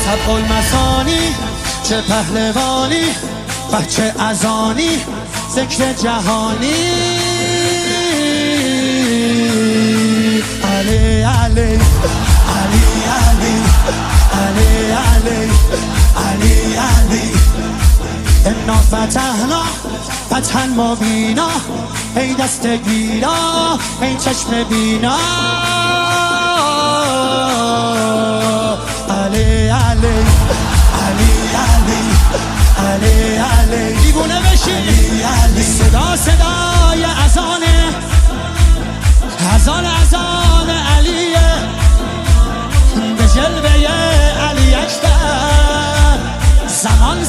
طبع المثانی چه پهلوانی، بچه ازانی ذکر جهانی. علی علی علی علی علی علی علی علی انا فتحنا فتحا مبینا، ای دست گیرا ای چشم بینا. علی علی علی علی علی علی دیوونه بشی. صدا صدای اذانه، اذان علیه، به جلوه علی اکبر. زمان